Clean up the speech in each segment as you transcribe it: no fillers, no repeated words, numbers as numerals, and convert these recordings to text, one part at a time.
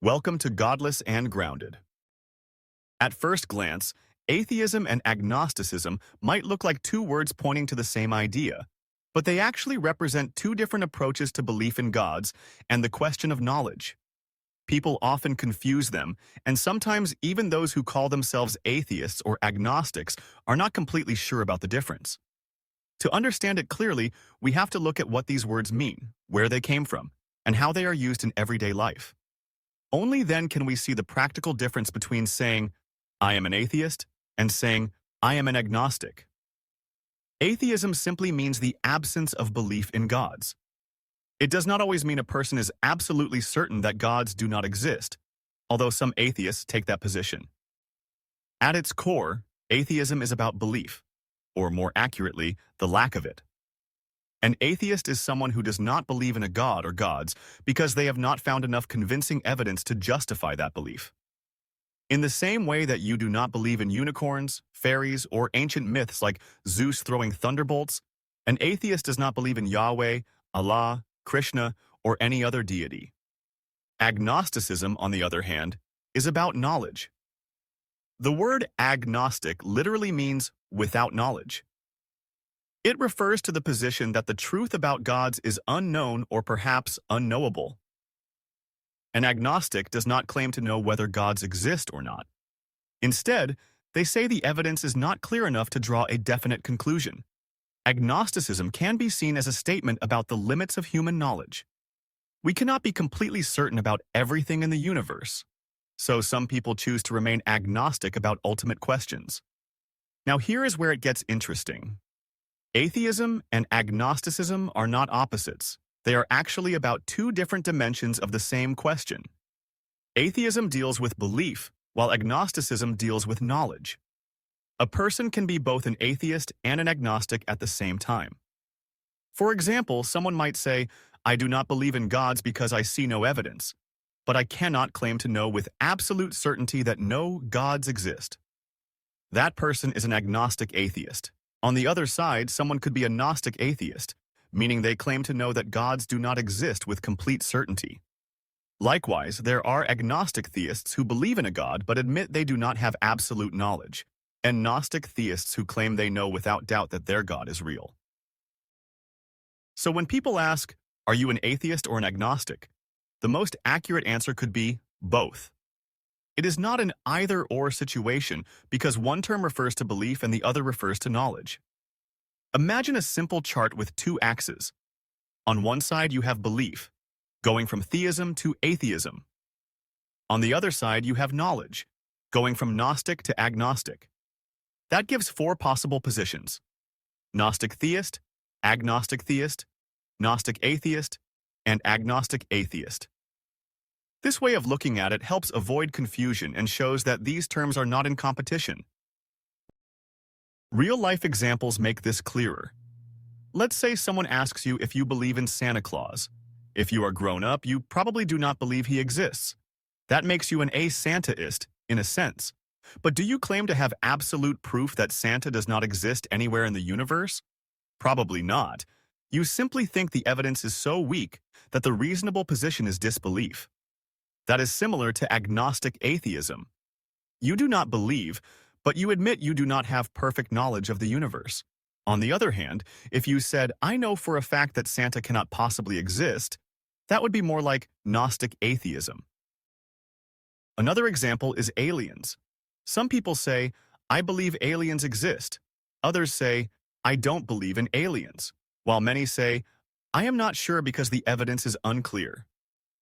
Welcome to Godless and Grounded. At first glance, atheism and agnosticism might look like two words pointing to the same idea, but they actually represent two different approaches to belief in gods and the question of knowledge. People often confuse them, and sometimes even those who call themselves atheists or agnostics are not completely sure about the difference. To understand it clearly, we have to look at what these words mean, where they came from, and how they are used in everyday life. Only then can we see the practical difference between saying, I am an atheist, and saying, I am an agnostic. Atheism simply means the absence of belief in gods. It does not always mean a person is absolutely certain that gods do not exist, although some atheists take that position. At its core, atheism is about belief, or more accurately, the lack of it. An atheist is someone who does not believe in a god or gods because they have not found enough convincing evidence to justify that belief. In the same way that you do not believe in unicorns, fairies, or ancient myths like Zeus throwing thunderbolts, an atheist does not believe in Yahweh, Allah, Krishna, or any other deity. Agnosticism, on the other hand, is about knowledge. The word agnostic literally means without knowledge. It refers to the position that the truth about gods is unknown or perhaps unknowable. An agnostic does not claim to know whether gods exist or not. Instead, they say the evidence is not clear enough to draw a definite conclusion. Agnosticism can be seen as a statement about the limits of human knowledge. We cannot be completely certain about everything in the universe, so some people choose to remain agnostic about ultimate questions. Now here is where it gets interesting. Atheism and agnosticism are not opposites. They are actually about two different dimensions of the same question. Atheism deals with belief, while agnosticism deals with knowledge. A person can be both an atheist and an agnostic at the same time. For example, someone might say, I do not believe in gods because I see no evidence, but I cannot claim to know with absolute certainty that no gods exist. That person is an agnostic atheist. On the other side, someone could be a Gnostic atheist, meaning they claim to know that gods do not exist with complete certainty. Likewise, there are agnostic theists who believe in a god but admit they do not have absolute knowledge, and Gnostic theists who claim they know without doubt that their god is real. So when people ask, are you an atheist or an agnostic? The most accurate answer could be both. It is not an either-or situation because one term refers to belief and the other refers to knowledge. Imagine a simple chart with two axes. On one side you have belief, going from theism to atheism. On the other side you have knowledge, going from Gnostic to agnostic. That gives four possible positions: Gnostic theist, agnostic theist, Gnostic atheist, and agnostic atheist. This way of looking at it helps avoid confusion and shows that these terms are not in competition. Real-life examples make this clearer. Let's say someone asks you if you believe in Santa Claus. If you are grown up, you probably do not believe he exists. That makes you an a-Santaist, in a sense. But do you claim to have absolute proof that Santa does not exist anywhere in the universe? Probably not. You simply think the evidence is so weak that the reasonable position is disbelief. That is similar to agnostic atheism. You do not believe, but you admit you do not have perfect knowledge of the universe. On the other hand, if you said, I know for a fact that Santa cannot possibly exist, that would be more like Gnostic atheism. Another example is aliens. Some people say, I believe aliens exist. Others say, I don't believe in aliens. While many say, I am not sure because the evidence is unclear.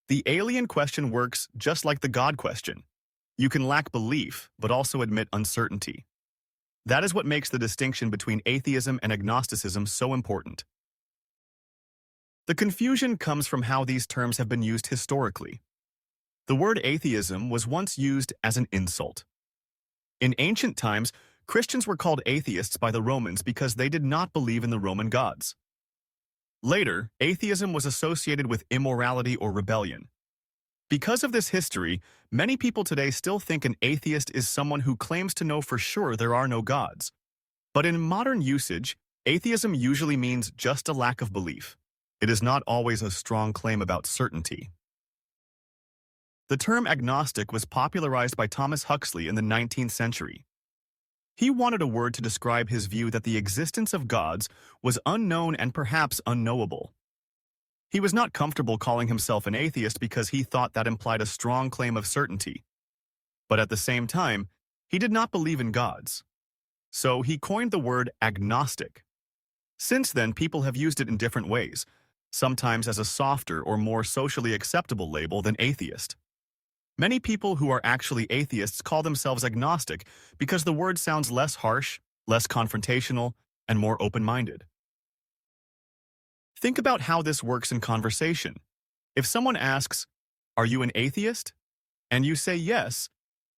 The alien question works just like the God question. You can lack belief, but also admit uncertainty. That is what makes the distinction between atheism and agnosticism so important. The confusion comes from how these terms have been used historically. The word atheism was once used as an insult. In ancient times, Christians were called atheists by the Romans because they did not believe in the Roman gods. Later, atheism was associated with immorality or rebellion. Because of this history, many people today still think an atheist is someone who claims to know for sure there are no gods. But in modern usage, atheism usually means just a lack of belief. It is not always a strong claim about certainty. The term agnostic was popularized by Thomas Huxley in the 19th century. He wanted a word to describe his view that the existence of gods was unknown and perhaps unknowable. He was not comfortable calling himself an atheist because he thought that implied a strong claim of certainty. But at the same time, he did not believe in gods. So he coined the word agnostic. Since then, people have used it in different ways, sometimes as a softer or more socially acceptable label than atheist. Many people who are actually atheists call themselves agnostic because the word sounds less harsh, less confrontational, and more open-minded. Think about how this works in conversation. If someone asks, "Are you an atheist?" and you say yes,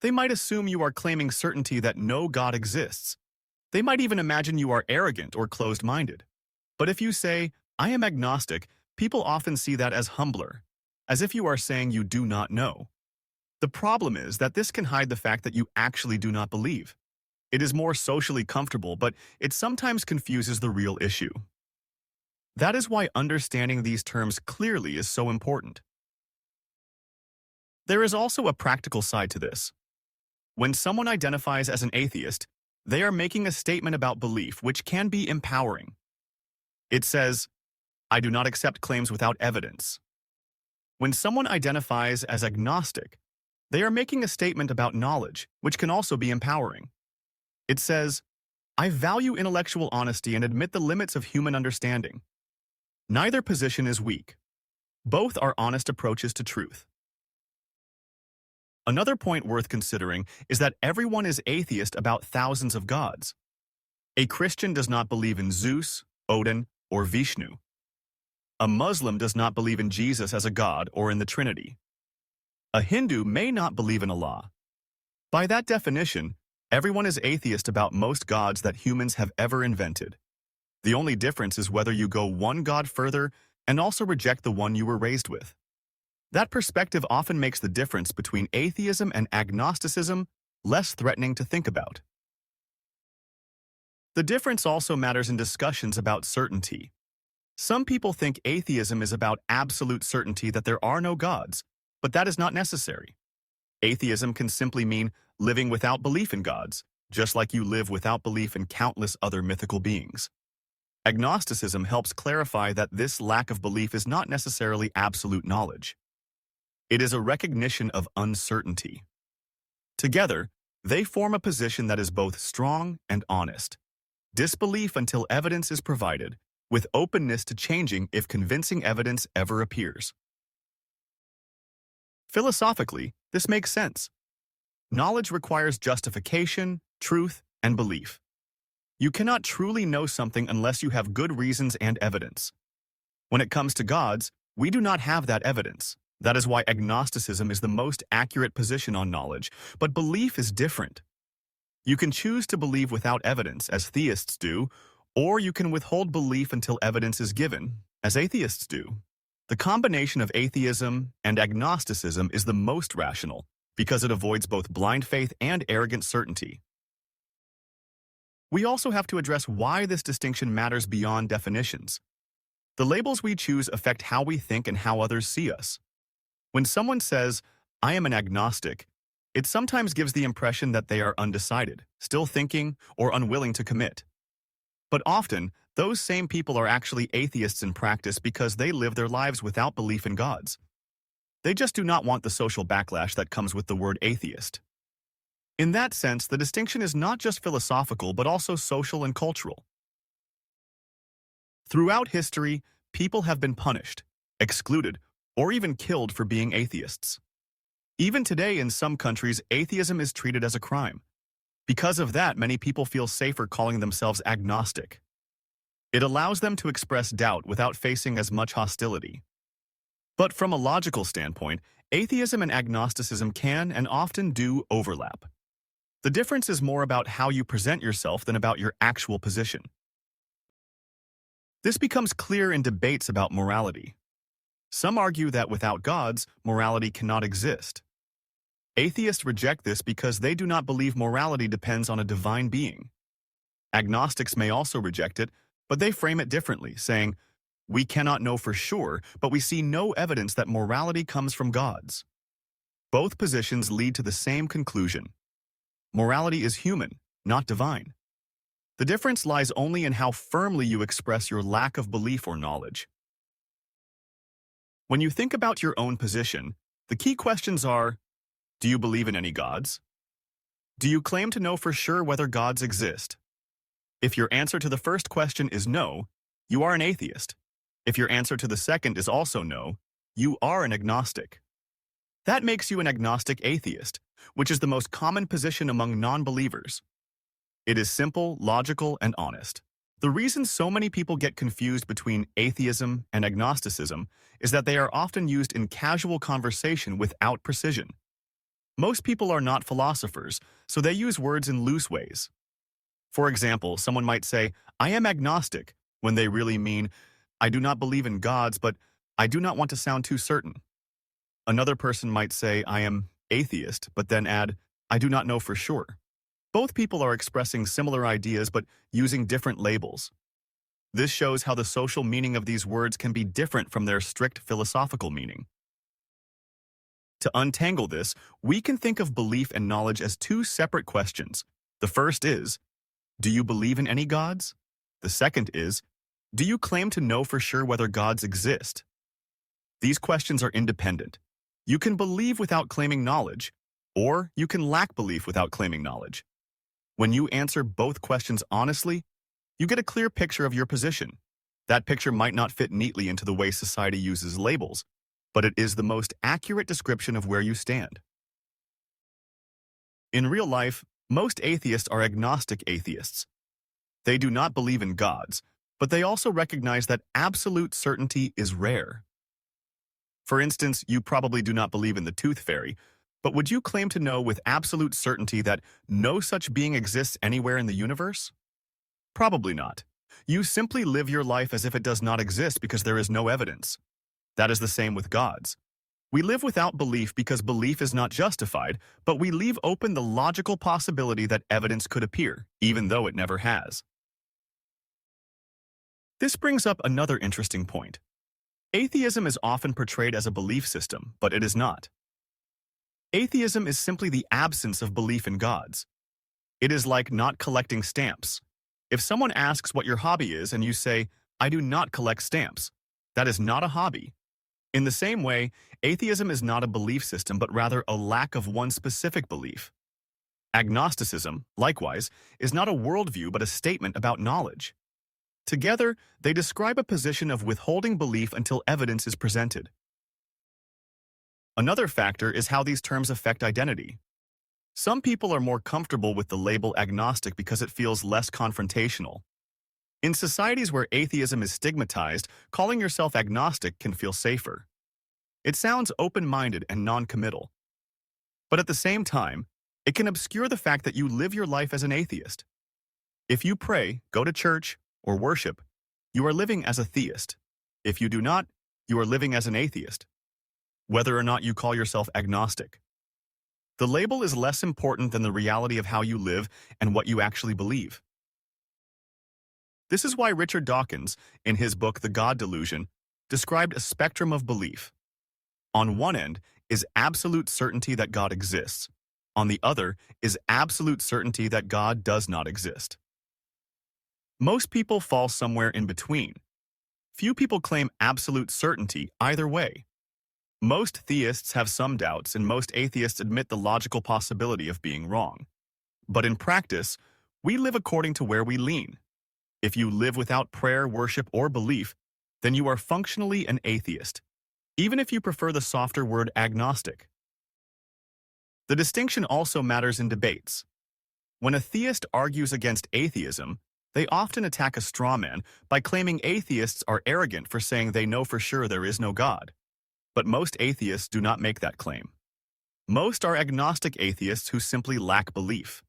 they might assume you are claiming certainty that no God exists. They might even imagine you are arrogant or closed-minded. But if you say, "I am agnostic," people often see that as humbler, as if you are saying you do not know. The problem is that this can hide the fact that you actually do not believe. It is more socially comfortable, but it sometimes confuses the real issue. That is why understanding these terms clearly is so important. There is also a practical side to this. When someone identifies as an atheist, they are making a statement about belief which can be empowering. It says, "I do not accept claims without evidence." When someone identifies as agnostic, they are making a statement about knowledge, which can also be empowering. It says, "I value intellectual honesty and admit the limits of human understanding." Neither position is weak. Both are honest approaches to truth. Another point worth considering is that everyone is atheist about thousands of gods. A Christian does not believe in Zeus, Odin, or Vishnu. A Muslim does not believe in Jesus as a god or in the Trinity. A Hindu may not believe in Allah. By that definition, everyone is atheist about most gods that humans have ever invented. The only difference is whether you go one god further and also reject the one you were raised with. That perspective often makes the difference between atheism and agnosticism less threatening to think about. The difference also matters in discussions about certainty. Some people think atheism is about absolute certainty that there are no gods, but that is not necessary. Atheism can simply mean living without belief in gods, just like you live without belief in countless other mythical beings. Agnosticism helps clarify that this lack of belief is not necessarily absolute knowledge. It is a recognition of uncertainty. Together, they form a position that is both strong and honest. Disbelief until evidence is provided, with openness to changing if convincing evidence ever appears. Philosophically, this makes sense. Knowledge requires justification, truth, and belief. You cannot truly know something unless you have good reasons and evidence. When it comes to gods, we do not have that evidence. That is why agnosticism is the most accurate position on knowledge, but belief is different. You can choose to believe without evidence, as theists do, or you can withhold belief until evidence is given, as atheists do. The combination of atheism and agnosticism is the most rational, because it avoids both blind faith and arrogant certainty. We also have to address why this distinction matters beyond definitions. The labels we choose affect how we think and how others see us. When someone says, "I am an agnostic," it sometimes gives the impression that they are undecided, still thinking, or unwilling to commit. But often, those same people are actually atheists in practice because they live their lives without belief in gods. They just do not want the social backlash that comes with the word atheist. In that sense, the distinction is not just philosophical but also social and cultural. Throughout history, people have been punished, excluded, or even killed for being atheists. Even today in some countries, atheism is treated as a crime. Because of that, many people feel safer calling themselves agnostic. It allows them to express doubt without facing as much hostility. But from a logical standpoint, atheism and agnosticism can and often do overlap. The difference is more about how you present yourself than about your actual position. This becomes clear in debates about morality. Some argue that without gods, morality cannot exist. Atheists reject this because they do not believe morality depends on a divine being. Agnostics may also reject it, but they frame it differently, saying, "We cannot know for sure, but we see no evidence that morality comes from gods." Both positions lead to the same conclusion. Morality is human, not divine. The difference lies only in how firmly you express your lack of belief or knowledge. When you think about your own position, the key questions are, do you believe in any gods? Do you claim to know for sure whether gods exist? If your answer to the first question is no, you are an atheist. If your answer to the second is also no, you are an agnostic. That makes you an agnostic atheist, which is the most common position among non-believers. It is simple, logical, and honest. The reason so many people get confused between atheism and agnosticism is that they are often used in casual conversation without precision. Most people are not philosophers, so they use words in loose ways. For example, someone might say, "I am agnostic," when they really mean, "I do not believe in gods, but I do not want to sound too certain." Another person might say, "I am atheist," but then add, "I do not know for sure." Both people are expressing similar ideas but using different labels. This shows how the social meaning of these words can be different from their strict philosophical meaning. To untangle this, we can think of belief and knowledge as two separate questions. The first is, do you believe in any gods? The second is, do you claim to know for sure whether gods exist? These questions are independent. You can believe without claiming knowledge, or you can lack belief without claiming knowledge. When you answer both questions honestly, you get a clear picture of your position. That picture might not fit neatly into the way society uses labels, but it is the most accurate description of where you stand. In real life, most atheists are agnostic atheists. They do not believe in gods, but they also recognize that absolute certainty is rare. For instance, you probably do not believe in the tooth fairy, but would you claim to know with absolute certainty that no such being exists anywhere in the universe? Probably not. You simply live your life as if it does not exist because there is no evidence. That is the same with gods. We live without belief because belief is not justified, but we leave open the logical possibility that evidence could appear, even though it never has. This brings up another interesting point. Atheism is often portrayed as a belief system, but it is not. Atheism is simply the absence of belief in gods. It is like not collecting stamps. If someone asks what your hobby is and you say, "I do not collect stamps," that is not a hobby. In the same way, atheism is not a belief system, but rather a lack of one specific belief. Agnosticism, likewise, is not a worldview but a statement about knowledge. Together, they describe a position of withholding belief until evidence is presented. Another factor is how these terms affect identity. Some people are more comfortable with the label agnostic because it feels less confrontational. In societies where atheism is stigmatized, calling yourself agnostic can feel safer. It sounds open-minded and non-committal. But at the same time, it can obscure the fact that you live your life as an atheist. If you pray, go to church, or worship, you are living as a theist. If you do not, you are living as an atheist, whether or not you call yourself agnostic. The label is less important than the reality of how you live and what you actually believe. This is why Richard Dawkins, in his book The God Delusion, described a spectrum of belief. On one end is absolute certainty that God exists. On the other is absolute certainty that God does not exist. Most people fall somewhere in between. Few people claim absolute certainty either way. Most theists have some doubts, and most atheists admit the logical possibility of being wrong. But in practice, we live according to where we lean. If you live without prayer, worship, or belief, then you are functionally an atheist, even if you prefer the softer word agnostic. The distinction also matters in debates. When a theist argues against atheism, they often attack a straw man by claiming atheists are arrogant for saying they know for sure there is no God. But most atheists do not make that claim. Most are agnostic atheists who simply lack belief.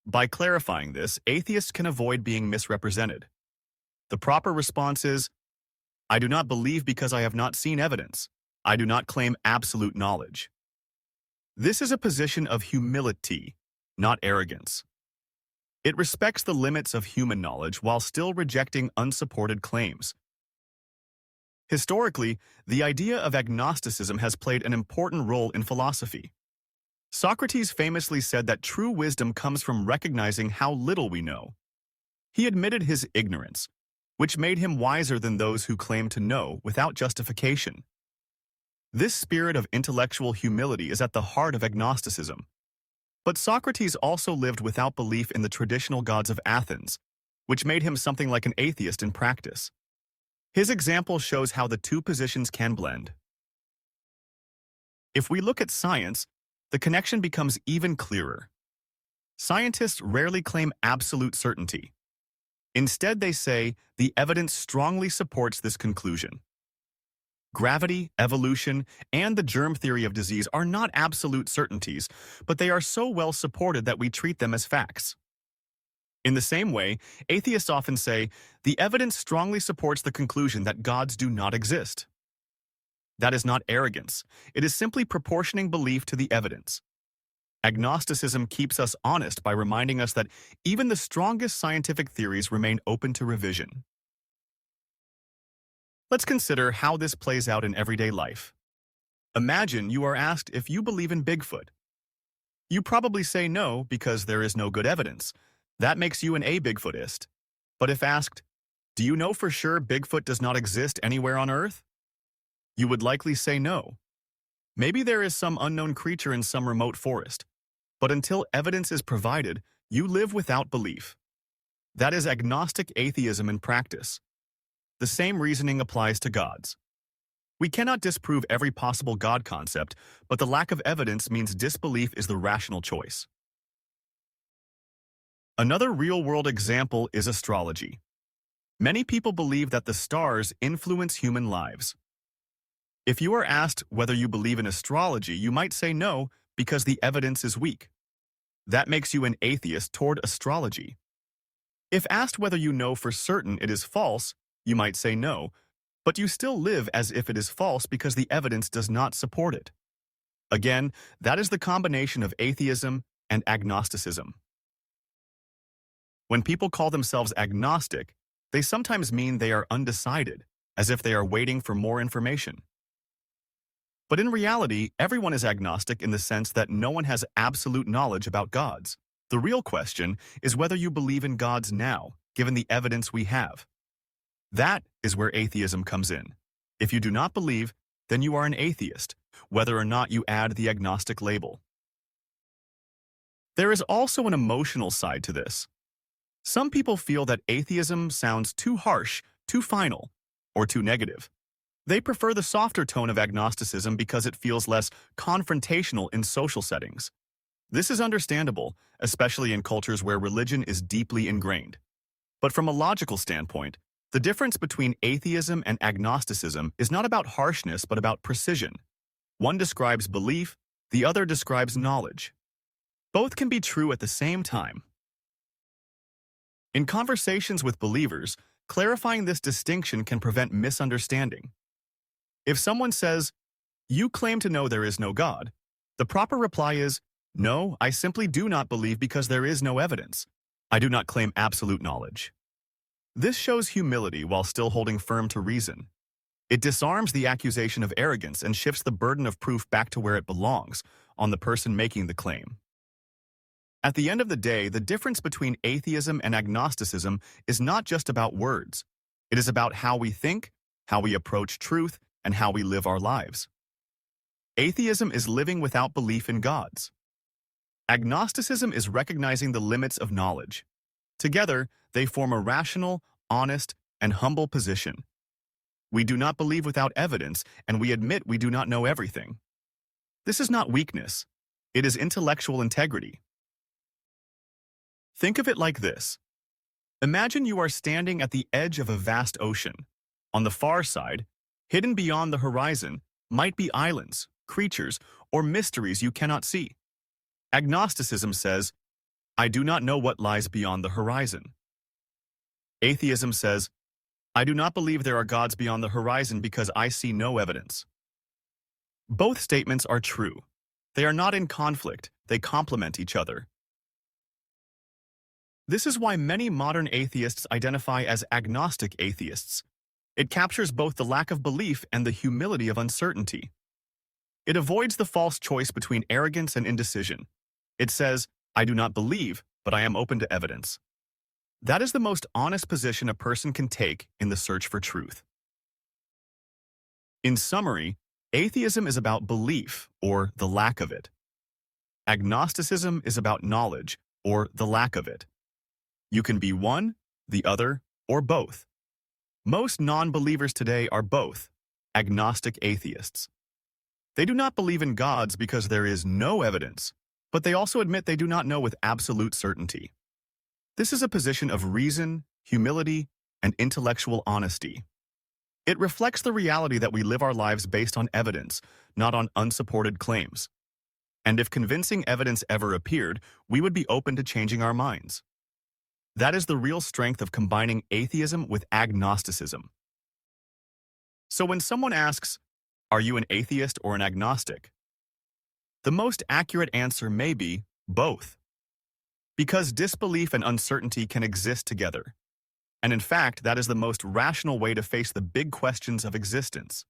By clarifying this, atheists can avoid being misrepresented. The proper response is, "I do not believe because I have not seen evidence. I do not claim absolute knowledge." This is a position of humility, not arrogance. It respects the limits of human knowledge while still rejecting unsupported claims. Historically, the idea of agnosticism has played an important role in philosophy. Socrates famously said that true wisdom comes from recognizing how little we know. He admitted his ignorance, which made him wiser than those who claim to know without justification. This spirit of intellectual humility is at the heart of agnosticism. But Socrates also lived without belief in the traditional gods of Athens, which made him something like an atheist in practice. His example shows how the two positions can blend. If we look at science, the connection becomes even clearer. Scientists rarely claim absolute certainty. Instead, they say the evidence strongly supports this conclusion. Gravity, evolution, and the germ theory of disease are not absolute certainties, but they are so well supported that we treat them as facts. In the same way, atheists often say, the evidence strongly supports the conclusion that gods do not exist. That is not arrogance. It is simply proportioning belief to the evidence. Agnosticism keeps us honest by reminding us that even the strongest scientific theories remain open to revision. Let's consider how this plays out in everyday life. Imagine you are asked if you believe in Bigfoot. You probably say no because there is no good evidence. That makes you an Bigfootist. But if asked, do you know for sure Bigfoot does not exist anywhere on Earth? You would likely say no. Maybe there is some unknown creature in some remote forest. But until evidence is provided, you live without belief. That is agnostic atheism in practice. The same reasoning applies to gods. We cannot disprove every possible God concept, but the lack of evidence means disbelief is the rational choice. Another real-world example is astrology. Many people believe that the stars influence human lives. If you are asked whether you believe in astrology, you might say no because the evidence is weak. That makes you an atheist toward astrology. If asked whether you know for certain it is false, you might say no, but you still live as if it is false because the evidence does not support it. Again, that is the combination of atheism and agnosticism. When people call themselves agnostic, they sometimes mean they are undecided, as if they are waiting for more information. But in reality, everyone is agnostic in the sense that no one has absolute knowledge about gods. The real question is whether you believe in gods now, given the evidence we have. That is where atheism comes in. If you do not believe, then you are an atheist, whether or not you add the agnostic label. There is also an emotional side to this. Some people feel that atheism sounds too harsh, too final, or too negative. They prefer the softer tone of agnosticism because it feels less confrontational in social settings. This is understandable, especially in cultures where religion is deeply ingrained. But from a logical standpoint, the difference between atheism and agnosticism is not about harshness but about precision. One describes belief, the other describes knowledge. Both can be true at the same time. In conversations with believers, clarifying this distinction can prevent misunderstanding. If someone says, "You claim to know there is no God," the proper reply is, "No, I simply do not believe because there is no evidence. I do not claim absolute knowledge." This shows humility while still holding firm to reason. It disarms the accusation of arrogance and shifts the burden of proof back to where it belongs, on the person making the claim. At the end of the day, the difference between atheism and agnosticism is not just about words. It is about how we think, how we approach truth, and how we live our lives. Atheism is living without belief in gods. Agnosticism is recognizing the limits of knowledge. Together, they form a rational, honest, and humble position. We do not believe without evidence, and we admit we do not know everything. This is not weakness. It is intellectual integrity. Think of it like this. Imagine you are standing at the edge of a vast ocean. On the far side, hidden beyond the horizon, might be islands, creatures, or mysteries you cannot see. Agnosticism says, "I do not know what lies beyond the horizon." Atheism says, "I do not believe there are gods beyond the horizon because I see no evidence." Both statements are true. They are not in conflict, they complement each other. This is why many modern atheists identify as agnostic atheists. It captures both the lack of belief and the humility of uncertainty. It avoids the false choice between arrogance and indecision. It says, I do not believe, but I am open to evidence. That is the most honest position a person can take in the search for truth. In summary, atheism is about belief, or the lack of it. Agnosticism is about knowledge, or the lack of it. You can be one, the other, or both. Most non-believers today are both agnostic atheists. They do not believe in gods because there is no evidence, but they also admit they do not know with absolute certainty. This is a position of reason, humility, and intellectual honesty. It reflects the reality that we live our lives based on evidence, not on unsupported claims. And if convincing evidence ever appeared, we would be open to changing our minds. That is the real strength of combining atheism with agnosticism. So when someone asks, are you an atheist or an agnostic? The most accurate answer may be both. Because disbelief and uncertainty can exist together. And in fact, that is the most rational way to face the big questions of existence.